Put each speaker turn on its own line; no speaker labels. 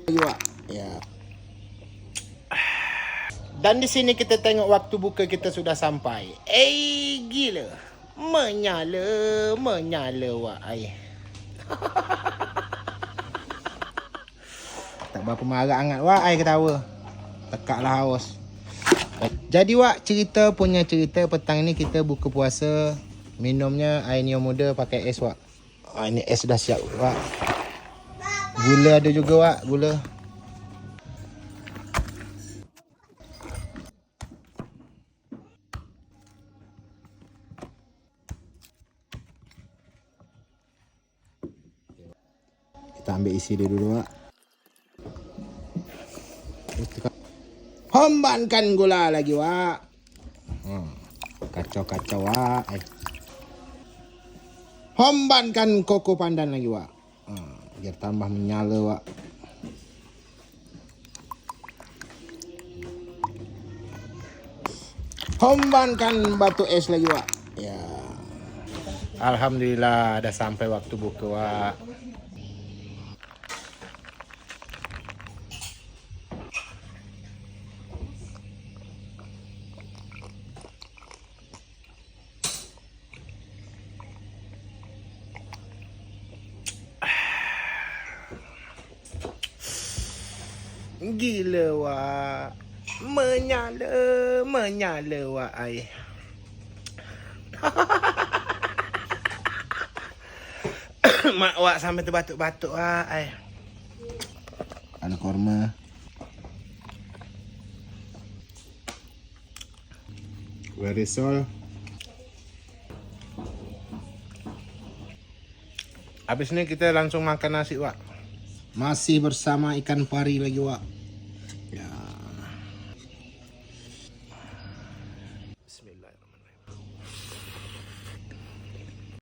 Wak. Ya. Dan di sini kita tengok waktu buka kita sudah sampai. Gila. Menyala wak ai. Tak berapa marah sangat wak ai ketawa. Tekaklah haus. Jadi wak, cerita petang ni kita buka puasa. Minumnya air niam muda pakai es wak. Ini es dah siap wak. Gula ada juga wak, gula. Kita ambil isi dia dulu wak. Hombankan gula lagi wak. Kacau wak. Hombankan koko pandan lagi wak. Biar tambah menyala wak. Hombankan batu es lagi wak. Ya. Alhamdulillah dah sampai waktu buka wak. Gila wak. Menyala wak ai. Mak wak sampai terbatuk-batuk wak ai. Ada korma. Risol. Habis ni kita langsung makan nasi wak. Masih bersama ikan pari lagi wak.